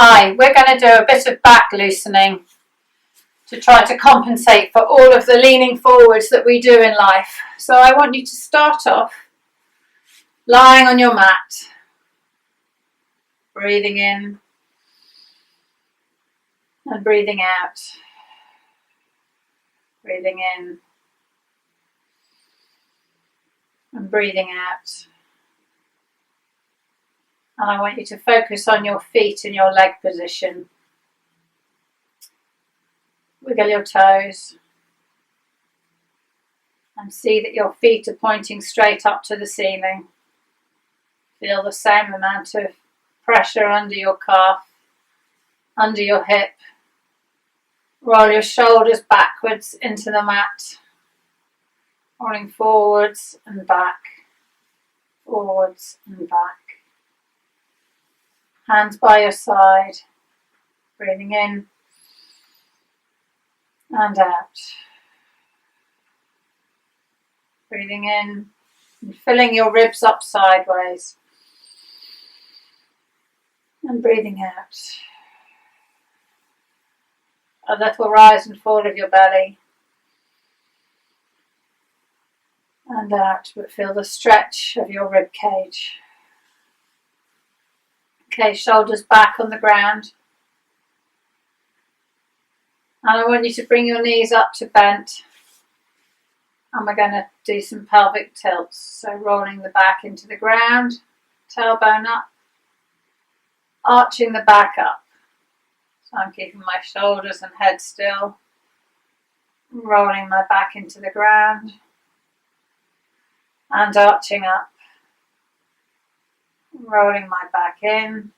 Hi, we're going to do a bit of back loosening to try to compensate for all of the leaning forwards that we do in life. So I want you to start off lying on your mat, breathing in and breathing out, breathing in and breathing out. And I want you to focus on your feet and your leg position. Wiggle your toes and see that your feet are pointing straight up to the ceiling. Feel the same amount of pressure under your calf, under your hip. Roll your shoulders backwards into the mat, rolling forwards and back, forwards and back. Hands by your side, breathing in and out. Breathing in and filling your ribs up sideways. And breathing out. A little rise and fall of your belly. And out, but feel the stretch of your rib cage. Okay, shoulders back on the ground. And I want you to bring your knees up to bent. And we're going to do some pelvic tilts. So rolling the back into the ground, tailbone up, arching the back up. So I'm keeping my shoulders and head still, rolling my back into the ground and arching up. Rolling my back in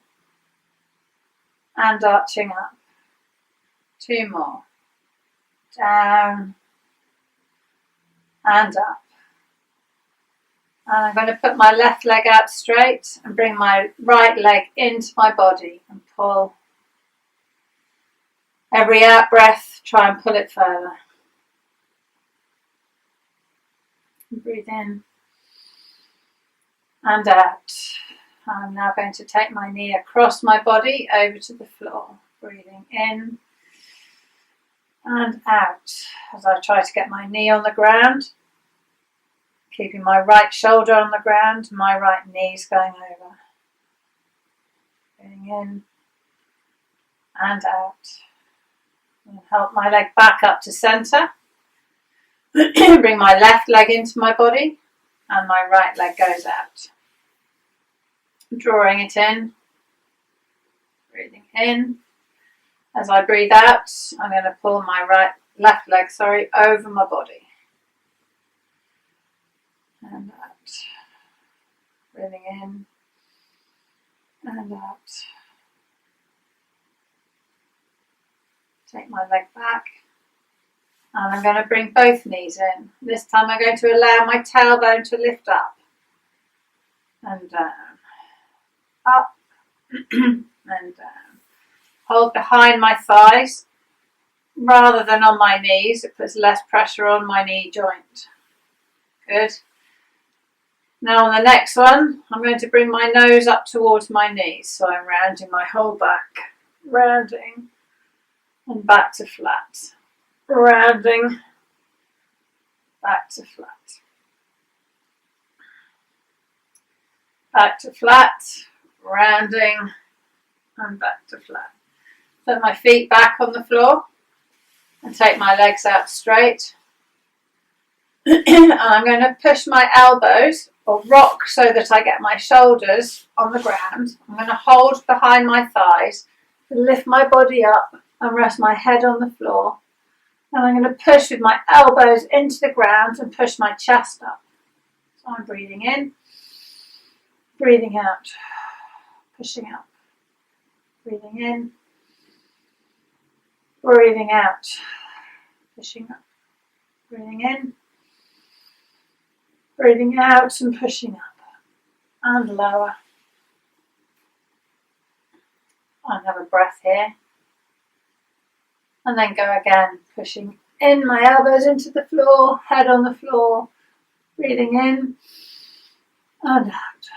and arching up. 2 more. Down and up. And I'm going to put my left leg out straight and bring my right leg into my body and pull. Every out breath, try and pull it further. Breathe in and out. I'm now going to take my knee across my body over to the floor. Breathing in and out as I try to get my knee on the ground. Keeping my right shoulder on the ground, my right knee's going over. Breathing in and out. And help my leg back up to centre. Bring my left leg into my body and my right leg goes out. Drawing it in, breathing in. As I breathe out, I'm going to pull my left leg over my body. And out. Breathing in and out. Take my leg back. And I'm going to bring both knees in. This time I'm going to allow my tailbone to lift up and down. Up and down. Hold behind my thighs rather than on my knees. It puts less pressure on my knee joint. Good. Now on the next one, I'm going to bring my nose up towards my knees. So I'm rounding my whole back. Rounding and back to flat. Rounding back to flat. Back to flat. Rounding and back to flat. Put my feet back on the floor and take my legs out straight. And I'm going to push my elbows or rock so that I get my shoulders on the ground. I'm going to hold behind my thighs, lift my body up and rest my head on the floor. And I'm going to push with my elbows into the ground and push my chest up. So I'm breathing in, breathing out. Pushing up, breathing in, breathing out, pushing up, breathing in, breathing out and pushing up and lower. I'll have a breath here and then go again, pushing in, my elbows into the floor, head on the floor, breathing in and out.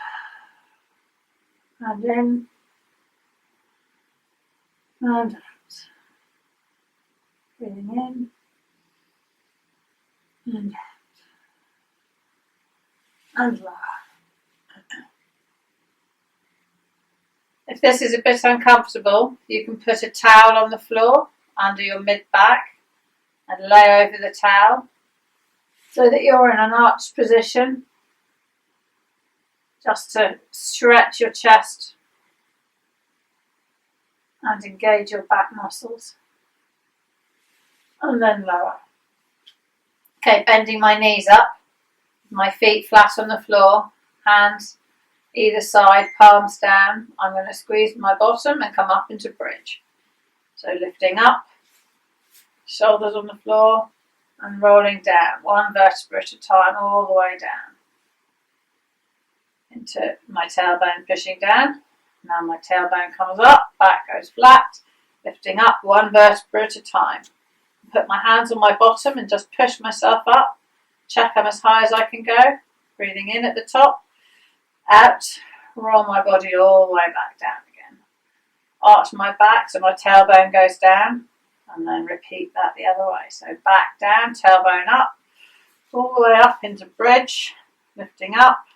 And in and out. Breathing in and out. And lower. If this is a bit uncomfortable, you can put a towel on the floor under your mid-back and lay over the towel so that you're in an arched position, just to stretch your chest and engage your back muscles. And then lower. Okay, bending my knees up, my feet flat on the floor, hands either side, palms down. I'm going to squeeze my bottom and come up into bridge. So lifting up, shoulders on the floor, and rolling down, one vertebra at a time, all the way down. Into my tailbone pushing down. Now my tailbone comes up, back goes flat, lifting up one vertebra at a time. Put my hands on my bottom and just push myself up. Check I'm as high as I can go. Breathing in at the top. Out, roll my body all the way back down again. Arch my back so my tailbone goes down, and then repeat that the other way. So back down, tailbone up, all the way up into bridge, lifting up,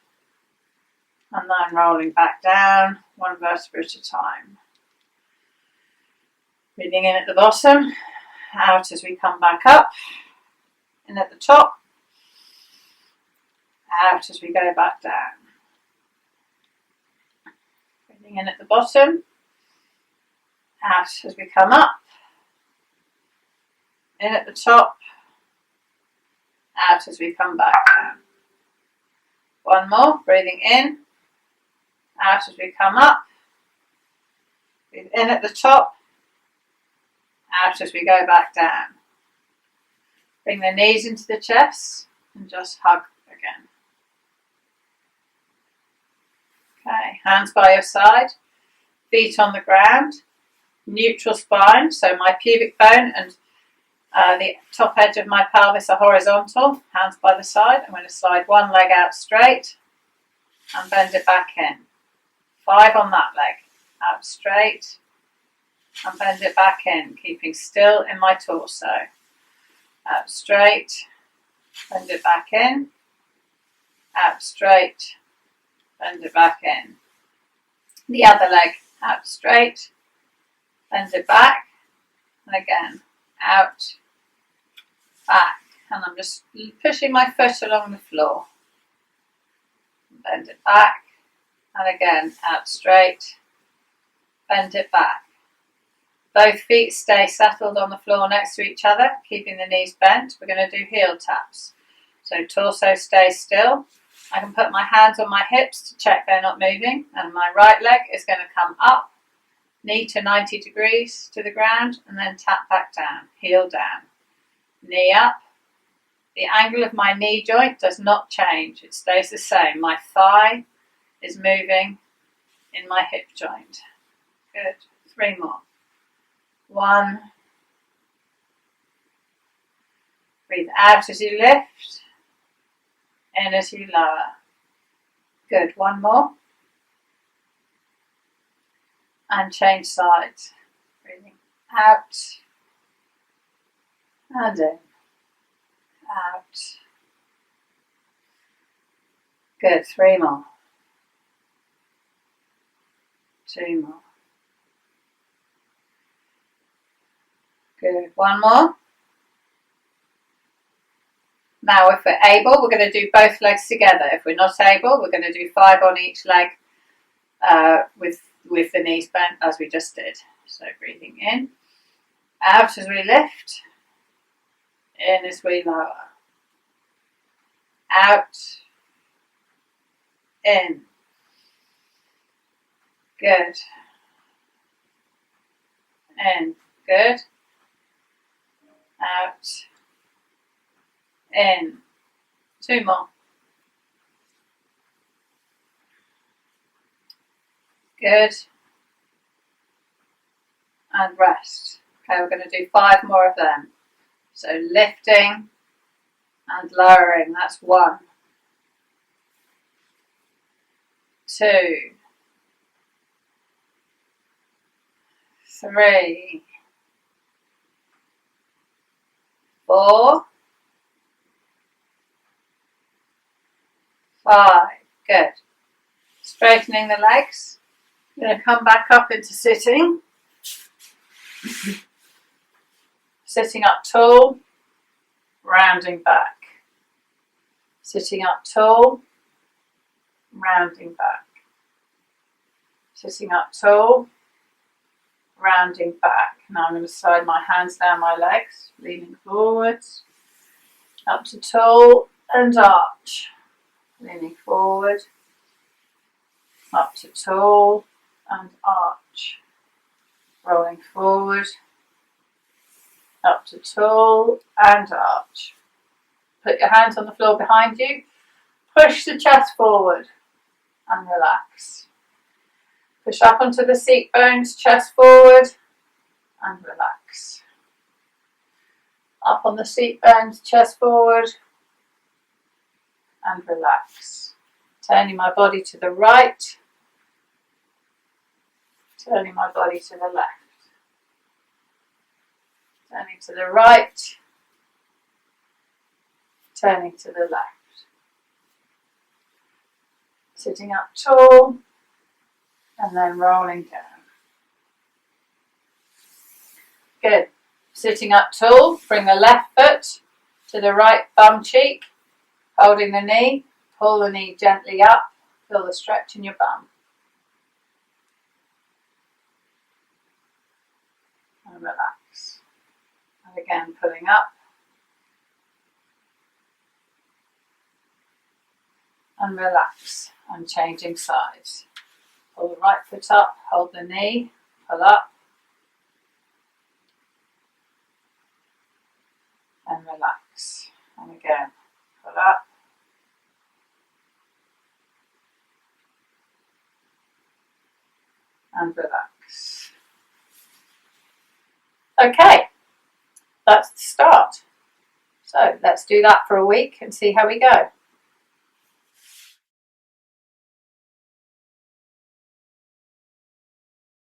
and then rolling back down, one vertebra at a time. Breathing in at the bottom, out as we come back up, in at the top, out as we go back down. In at the bottom, out as we come up, in at the top, out as we come back down. One more, breathing in, out as we come up, breathe in at the top, out as we go back down. Bring the knees into the chest and just hug again. Okay, hands by your side, feet on the ground, neutral spine, so my pubic bone and the top edge of my pelvis are horizontal, hands by the side. I'm going to slide one leg out straight and bend it back in. 5 on that leg, out straight and bend it back in, keeping still in my torso. Out straight, bend it back in, out straight, bend it back in. The other leg out straight, bend it back, and again, out, back. And I'm just pushing my foot along the floor. Bend it back, and again, out straight, bend it back. Both feet stay settled on the floor next to each other, keeping the knees bent. We're going to do heel taps. So torso stays still. I can put my hands on my hips to check they're not moving, and my right leg is going to come up, knee to 90 degrees to the ground, and then tap back down, heel down, knee up. The angle of my knee joint does not change, it stays the same. My thigh is moving in my hip joint. Good. 3 more. 1. Breathe out as you lift. In as you lower. Good. 1 more. And change sides. Breathing out and in. Out. Good. 3 more. 2 more. Good. 1 more. Now, if we're able, we're going to do both legs together. If we're not able, we're going to do 5 on each leg with the knees bent as we just did. So breathing in, out as we lift, in as we lower, out, in. Good. In. Good. Out. In. 2 more. Good. And rest. Okay, we're going to do 5 more of them. So lifting and lowering. That's 1. 2. 3, 4, 5. Good. Straightening the legs. I'm going to come back up into sitting. Sitting up tall, rounding back. Sitting up tall, rounding back. Sitting up tall, rounding back. Now I'm going to slide my hands down my legs, leaning forwards, up to tall and arch. Leaning forward, up to tall and arch. Rolling forward, up to tall and arch. Put your hands on the floor behind you. Push the chest forward and relax. Push up onto the seat bones, chest forward and relax. Up on the seat bones, chest forward and relax. Turning my body to the right, turning my body to the left. Turning to the right, turning to the left. Sitting up tall and then rolling down. Good. Sitting up tall, bring the left foot to the right bum cheek, holding the knee, pull the knee gently up, feel the stretch in your bum. And relax. And again, pulling up. And relax. And changing sides. Pull the right foot up, hold the knee, pull up. And relax. And again, pull up. And relax. Okay, that's the start. So let's do that for a week and see how we go.